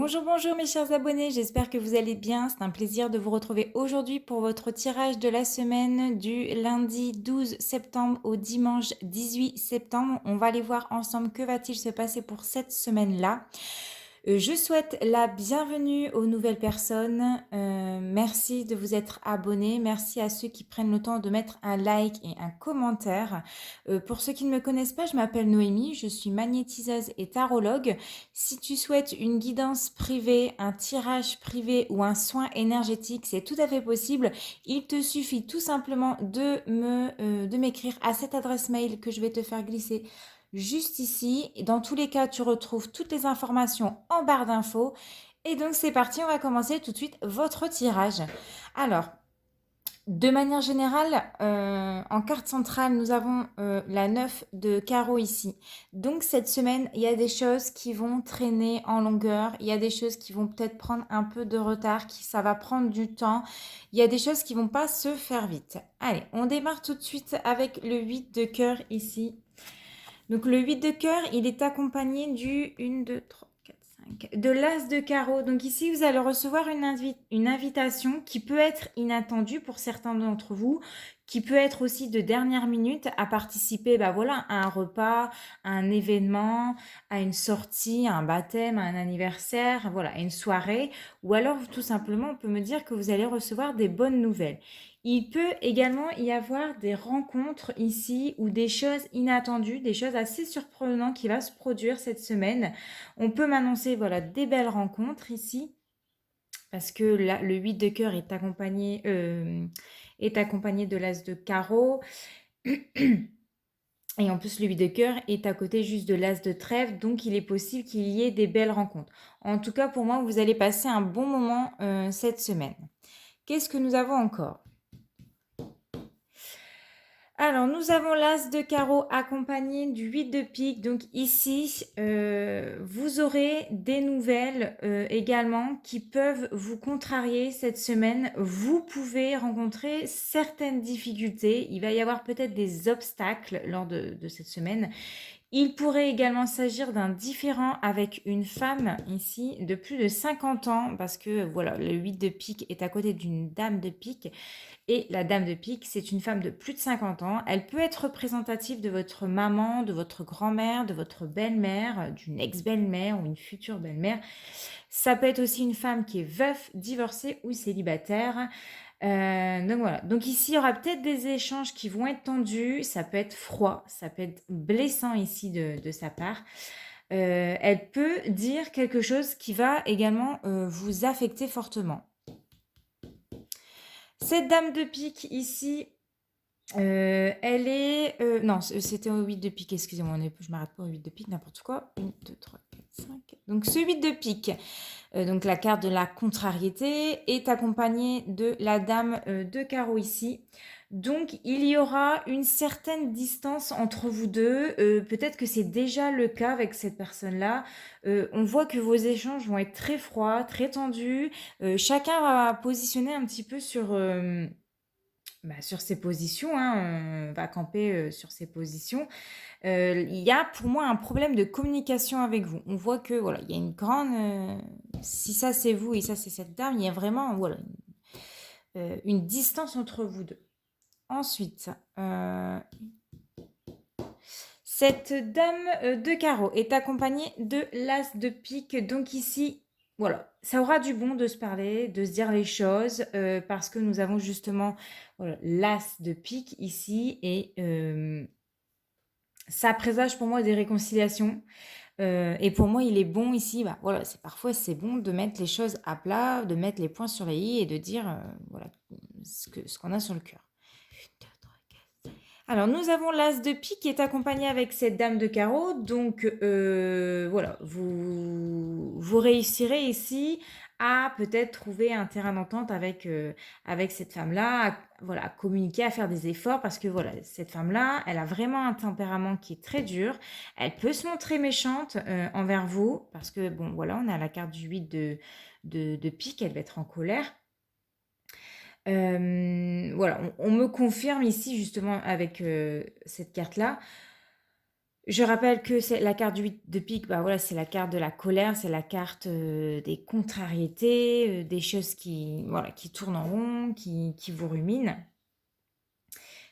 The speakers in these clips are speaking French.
Bonjour, bonjour mes chers abonnés, j'espère que vous allez bien. C'est un plaisir de vous retrouver aujourd'hui pour votre tirage de la semaine du lundi 12 septembre au dimanche 18 septembre. On va aller voir ensemble que va-t-il se passer pour cette semaine-là. Je souhaite la bienvenue aux nouvelles personnes. Merci de vous être abonnés. Merci à ceux qui prennent le temps de mettre un like et un commentaire. Pour ceux qui ne me connaissent pas, je m'appelle Noémie, je suis magnétiseuse et tarologue. Si tu souhaites une guidance privée, un tirage privé ou un soin énergétique, c'est tout à fait possible. Il te suffit tout simplement de m'écrire à cette adresse mail que je vais te faire glisser juste ici. Dans tous les cas, tu retrouves toutes les informations en barre d'infos. Et donc c'est parti, on va commencer tout de suite votre tirage. Alors, de manière générale, en carte centrale, nous avons la 9 de carreau ici. Donc cette semaine, il y a des choses qui vont traîner en longueur. Il y a des choses qui vont peut-être prendre un peu de retard, ça va prendre du temps. Il y a des choses qui vont pas se faire vite. Allez, on démarre tout de suite avec le 8 de cœur ici. Donc le 8 de cœur, il est accompagné du 1, 2, 3, 4, 5, de l'as de carreau. Donc ici, vous allez recevoir une invitation qui peut être inattendue pour certains d'entre vous, qui peut être aussi de dernière minute à participer voilà, à un repas, à un événement, à une sortie, à un baptême, à un anniversaire, voilà, à une soirée. Ou alors tout simplement, on peut me dire que vous allez recevoir des bonnes nouvelles. Il peut également y avoir des rencontres ici ou des choses inattendues, des choses assez surprenantes qui vont se produire cette semaine. On peut m'annoncer voilà, des belles rencontres ici parce que là, le 8 de cœur est accompagné de l'as de carreau. Et en plus, le 8 de cœur est à côté juste de l'as de trèfle, donc il est possible qu'il y ait des belles rencontres. En tout cas, pour moi, vous allez passer un bon moment cette semaine. Qu'est-ce que nous avons encore ? Alors, nous avons l'as de carreau accompagné du 8 de pique. Donc ici, vous aurez des nouvelles également qui peuvent vous contrarier cette semaine. Vous pouvez rencontrer certaines difficultés. Il va y avoir peut-être des obstacles lors de cette semaine. Il pourrait également s'agir d'un différend avec une femme ici de plus de 50 ans parce que voilà, le 8 de pique est à côté d'une dame de pique. Et la dame de pique, c'est une femme de plus de 50 ans. Elle peut être représentative de votre maman, de votre grand-mère, de votre belle-mère, d'une ex-belle-mère ou une future belle-mère. Ça peut être aussi une femme qui est veuf, divorcée ou célibataire. Donc voilà. Donc ici, il y aura peut-être des échanges qui vont être tendus. Ça peut être froid, ça peut être blessant ici de sa part. Elle peut dire quelque chose qui va également vous affecter fortement. Cette dame de pique ici, elle est... non, c'était au 8 de pique, excusez-moi, je m'arrête pas au 8 de pique, n'importe quoi. 1, 2, 3, 4, 5. Donc ce 8 de pique, donc la carte de la contrariété, est accompagnée de la dame de carreau ici. Donc il y aura une certaine distance entre vous deux. Peut-être que c'est déjà le cas avec cette personne-là. On voit que vos échanges vont être très froids, très tendus. Chacun va positionner un petit peu sur ses positions, hein, va camper sur ses positions. Il y a pour moi un problème de communication avec vous. On voit que voilà, il y a une grande... si ça c'est vous et ça c'est cette dame, il y a vraiment voilà, une distance entre vous deux. Ensuite, cette dame de carreau est accompagnée de l'as de pique. Donc ici, voilà, ça aura du bon de se parler, de se dire les choses, parce que nous avons justement voilà, l'as de pique ici et ça présage pour moi des réconciliations. Et pour moi, il est bon ici, voilà, parfois c'est bon de mettre les choses à plat, de mettre les points sur les i et de dire voilà, ce qu'on a sur le cœur. Alors, nous avons l'as de pique qui est accompagné avec cette dame de carreau. Donc, voilà, vous réussirez ici à peut-être trouver un terrain d'entente avec cette femme-là, voilà, à communiquer, à faire des efforts parce que voilà, cette femme-là, elle a vraiment un tempérament qui est très dur. Elle peut se montrer méchante envers vous parce que, bon, voilà, on a la carte du 8 de pique, elle va être en colère. Voilà, on me confirme ici justement avec cette carte-là Je rappelle que c'est la carte du 8 de pique, bah, voilà, c'est la carte de la colère, c'est la carte, des contrariétés, des choses qui, voilà, qui tournent en rond, qui vous ruminent.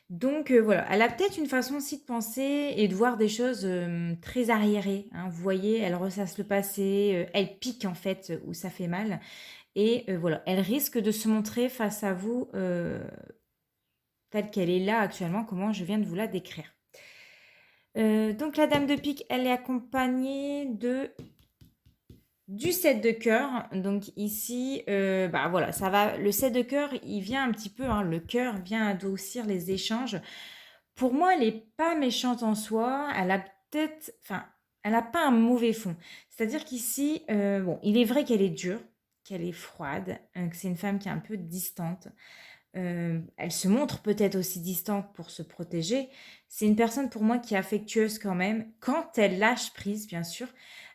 Donc voilà, elle a peut-être une façon aussi de penser et de voir des choses, très arriérées, hein. Vous voyez, elle ressasse le passé, elle pique en fait, où ça fait mal et voilà, elle risque de se montrer face à vous, telle qu'elle est là actuellement, comment je viens de vous la décrire. Donc la dame de pique, elle est accompagnée du 7 de cœur. Donc ici, bah voilà, ça va. Le 7 de cœur, il vient un petit peu, hein, le cœur vient adoucir les échanges. Pour moi, elle est pas méchante en soi. Elle a peut-être, enfin, elle a pas un mauvais fond. C'est-à-dire qu'ici, bon, il est vrai qu'elle est dure, qu'elle est froide, que c'est une femme qui est un peu distante. Elle se montre peut-être aussi distante pour se protéger. C'est une personne pour moi qui est affectueuse quand même, quand elle lâche prise, bien sûr.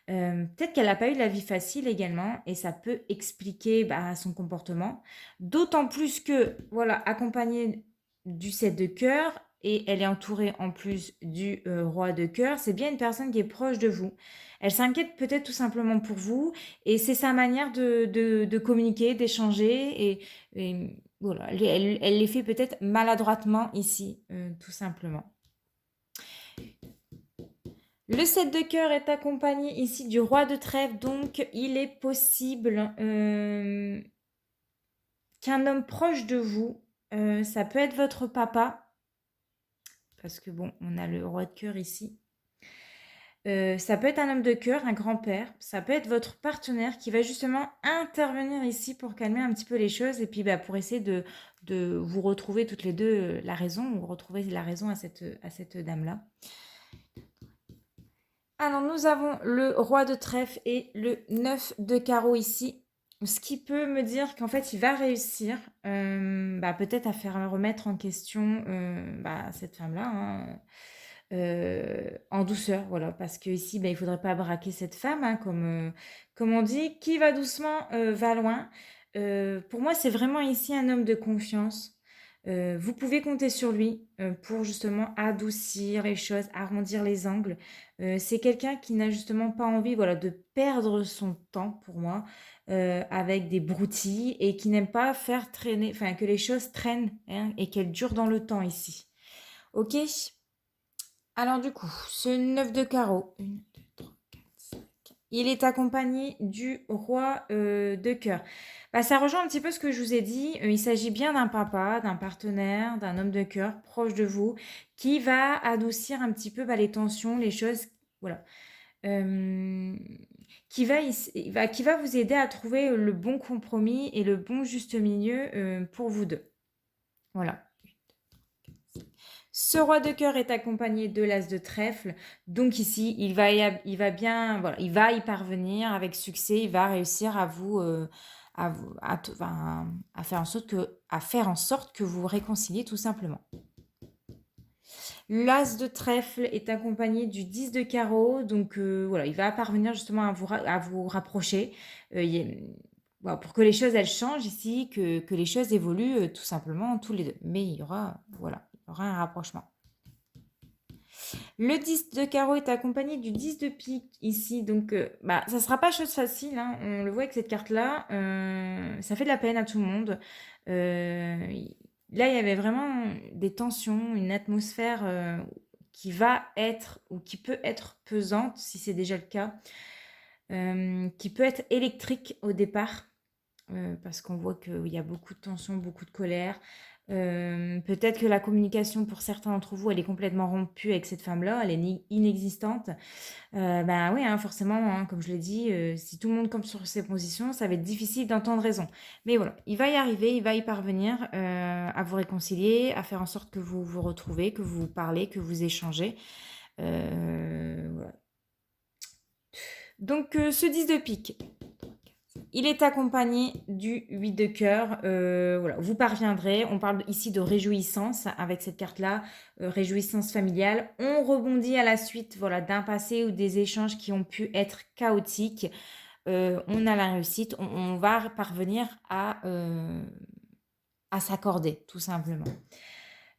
Peut-être qu'elle n'a pas eu la vie facile également, et ça peut expliquer bah, son comportement. D'autant plus que, voilà, accompagnée du 7 de cœur, et elle est entourée en plus du roi de cœur, c'est bien une personne qui est proche de vous. Elle s'inquiète peut-être tout simplement pour vous, et c'est sa manière de communiquer, d'échanger, et voilà, elle les fait peut-être maladroitement ici, tout simplement. Le 7 de cœur est accompagné ici du roi de trèfle, donc il est possible qu'un homme proche de vous, ça peut être votre papa, parce que bon, on a le roi de cœur ici. Ça peut être un homme de cœur, un grand-père, ça peut être votre partenaire qui va justement intervenir ici pour calmer un petit peu les choses et puis bah, pour essayer de vous retrouver toutes les deux la raison, ou retrouver la raison à cette dame-là. Alors nous avons le roi de trèfle et le 9 de carreau ici, ce qui peut me dire qu'en fait il va réussir bah, peut-être à faire remettre en question bah, cette femme-là, hein, en douceur, voilà, parce que ici, bah, il faudrait pas braquer cette femme, hein, comme on dit, qui va doucement va loin. Pour moi, c'est vraiment ici un homme de confiance. Vous pouvez compter sur lui pour justement adoucir les choses, arrondir les angles. C'est quelqu'un qui n'a justement pas envie, voilà, de perdre son temps pour moi avec des broutilles et qui n'aime pas faire traîner, enfin que les choses traînent, hein, et qu'elles durent dans le temps ici. Ok? Alors du coup, ce 9 de carreau, 1, 2, 3, 4, 5. Il est accompagné du roi de cœur. Bah, ça rejoint un petit peu ce que je vous ai dit. Il s'agit bien d'un papa, d'un partenaire, d'un homme de cœur proche de vous, qui va adoucir un petit peu bah, les tensions, les choses, voilà. Euh, qui va vous aider à trouver le bon compromis et le bon juste milieu pour vous deux. Voilà. Ce roi de cœur est accompagné de l'as de trèfle. Donc ici, il va bien, voilà, il va y parvenir avec succès. Il va réussir à vous, enfin, à faire en sorte que vous vous réconciliez tout simplement. L'as de trèfle est accompagné du 10 de carreau. Donc voilà, il va parvenir justement à vous rapprocher. Voilà, pour que les choses elles changent ici, que les choses évoluent tout simplement tous les deux. Mais il y aura, voilà, il y aura un rapprochement. Le 10 de carreau est accompagné du 10 de pique ici, donc bah, ça ne sera pas chose facile, hein. On le voit avec cette carte-là, ça fait de la peine à tout le monde. Là, il y avait vraiment des tensions, une atmosphère qui va être ou qui peut être pesante, si c'est déjà le cas, qui peut être électrique au départ, parce qu'on voit qu'il y a beaucoup de tensions, beaucoup de colère. Peut-être que la communication pour certains d'entre vous, elle est complètement rompue avec cette femme-là, elle est inexistante. Ben oui, hein, forcément, hein, comme je l'ai dit, si tout le monde campe sur ses positions, ça va être difficile d'entendre raison. Mais voilà, il va y arriver, il va y parvenir à vous réconcilier, à faire en sorte que vous vous retrouvez, que vous parlez, que vous échangez. Voilà. Donc, ce 10 de pique, il est accompagné du 8 de cœur. Voilà, vous parviendrez. On parle ici de réjouissance avec cette carte-là, réjouissance familiale. On rebondit à la suite, voilà, d'un passé ou des échanges qui ont pu être chaotiques. On a la réussite. On va parvenir à s'accorder, tout simplement.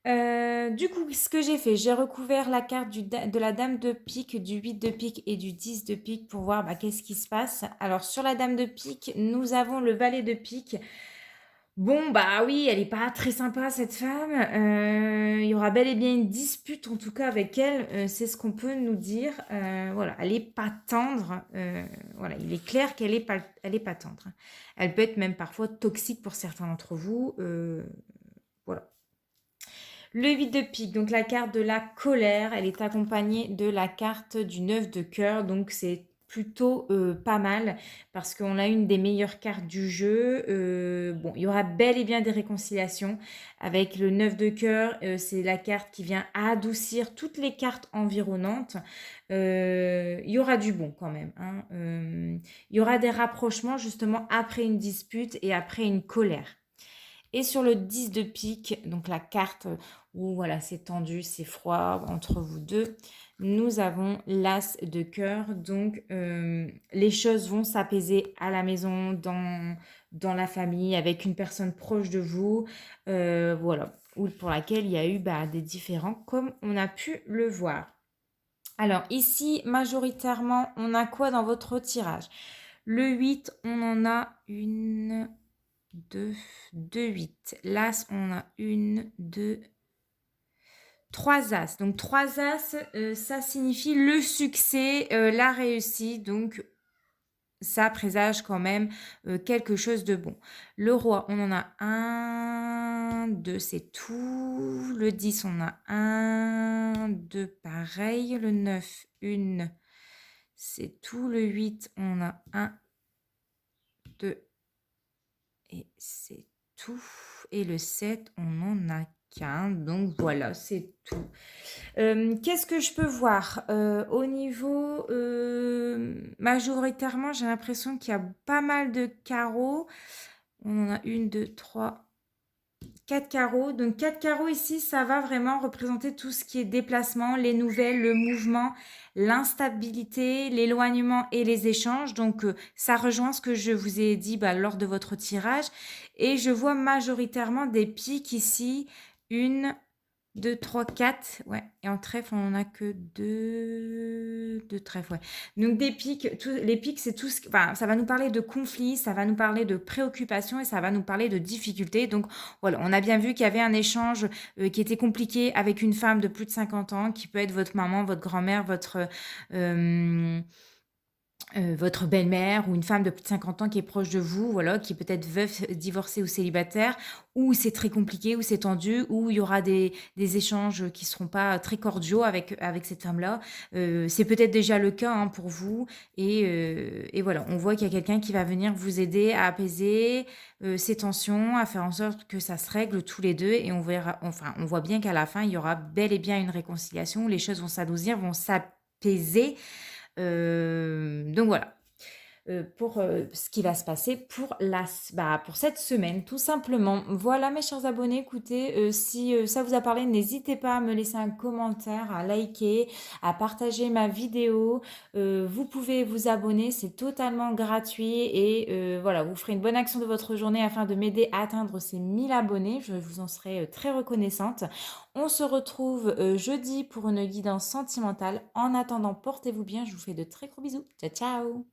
Du coup, ce que j'ai fait, j'ai recouvert la carte de la dame de pique, du 8 de pique et du 10 de pique pour voir bah, qu'est-ce qui se passe. Alors, sur la dame de pique, nous avons le valet de pique. Bon, bah oui, elle est pas très sympa, cette femme. Il y aura bel et bien une dispute, en tout cas, avec elle. C'est ce qu'on peut nous dire. Voilà, elle est pas tendre. Voilà, il est clair qu'elle est pas tendre. Elle peut être même parfois toxique pour certains d'entre vous. Voilà. Le 8 de pique, donc la carte de la colère, elle est accompagnée de la carte du 9 de cœur, donc c'est plutôt pas mal parce qu'on a une des meilleures cartes du jeu. Bon, il y aura bel et bien des réconciliations avec le 9 de cœur. C'est la carte qui vient adoucir toutes les cartes environnantes. Il y aura du bon quand même, hein. Il y aura des rapprochements justement après une dispute et après une colère. Et sur le 10 de pique, donc la carte où voilà, c'est tendu, c'est froid entre vous deux, nous avons l'as de cœur. Donc les choses vont s'apaiser à la maison, dans la famille, avec une personne proche de vous, voilà, ou pour laquelle il y a eu bah, des différends, comme on a pu le voir. Alors ici, majoritairement, on a quoi dans votre tirage? Le 8, on en a une, 2, 2, 8. L'as, on a une, deux, trois as. Donc, trois as, ça signifie le succès, la réussite. Donc, ça présage quand même quelque chose de bon. Le roi, on en a un, deux, c'est tout. Le 10, on a un, deux, pareil. Le 9, une, c'est tout. Le 8, on a un, deux, et c'est tout. Et le 7, on n'en a qu'un. Donc voilà, c'est tout. Qu'est-ce que je peux voir au niveau majoritairement, j'ai l'impression qu'il y a pas mal de carreaux. On en a une, deux, trois, 4 carreaux. Donc 4 carreaux ici, ça va vraiment représenter tout ce qui est déplacement, les nouvelles, le mouvement, l'instabilité, l'éloignement et les échanges. Donc ça rejoint ce que je vous ai dit bah, lors de votre tirage. Et je vois majoritairement des piques ici. Une, 2, 3, 4. Ouais. Et en trèfle, on n'en a que deux trèfles. Ouais. Donc des pics, les pics, c'est tout ce enfin, ça va nous parler de conflits, ça va nous parler de préoccupations et ça va nous parler de difficultés. Donc voilà, on a bien vu qu'il y avait un échange qui était compliqué avec une femme de plus de 50 ans, qui peut être votre maman, votre grand-mère, votre belle-mère ou une femme de plus de 50 ans qui est proche de vous, voilà, qui est peut-être veuve, divorcée ou célibataire, où c'est très compliqué, où c'est tendu, où il y aura des échanges qui ne seront pas très cordiaux avec cette femme-là. C'est peut-être déjà le cas hein, pour vous. Et voilà, on voit qu'il y a quelqu'un qui va venir vous aider à apaiser ces tensions, à faire en sorte que ça se règle tous les deux. Et on verra, enfin, on voit bien qu'à la fin, il y aura bel et bien une réconciliation, où les choses vont s'adoucir, vont s'apaiser. Donc voilà. Pour ce qui va se passer pour pour cette semaine, tout simplement. Voilà, mes chers abonnés, écoutez, si ça vous a parlé, n'hésitez pas à me laisser un commentaire, à liker, à partager ma vidéo. Vous pouvez vous abonner, c'est totalement gratuit et voilà, vous ferez une bonne action de votre journée afin de m'aider à atteindre ces 1000 abonnés. Je vous en serai très reconnaissante. On se retrouve jeudi pour une guidance sentimentale. En attendant, portez-vous bien. Je vous fais de très gros bisous. Ciao, ciao!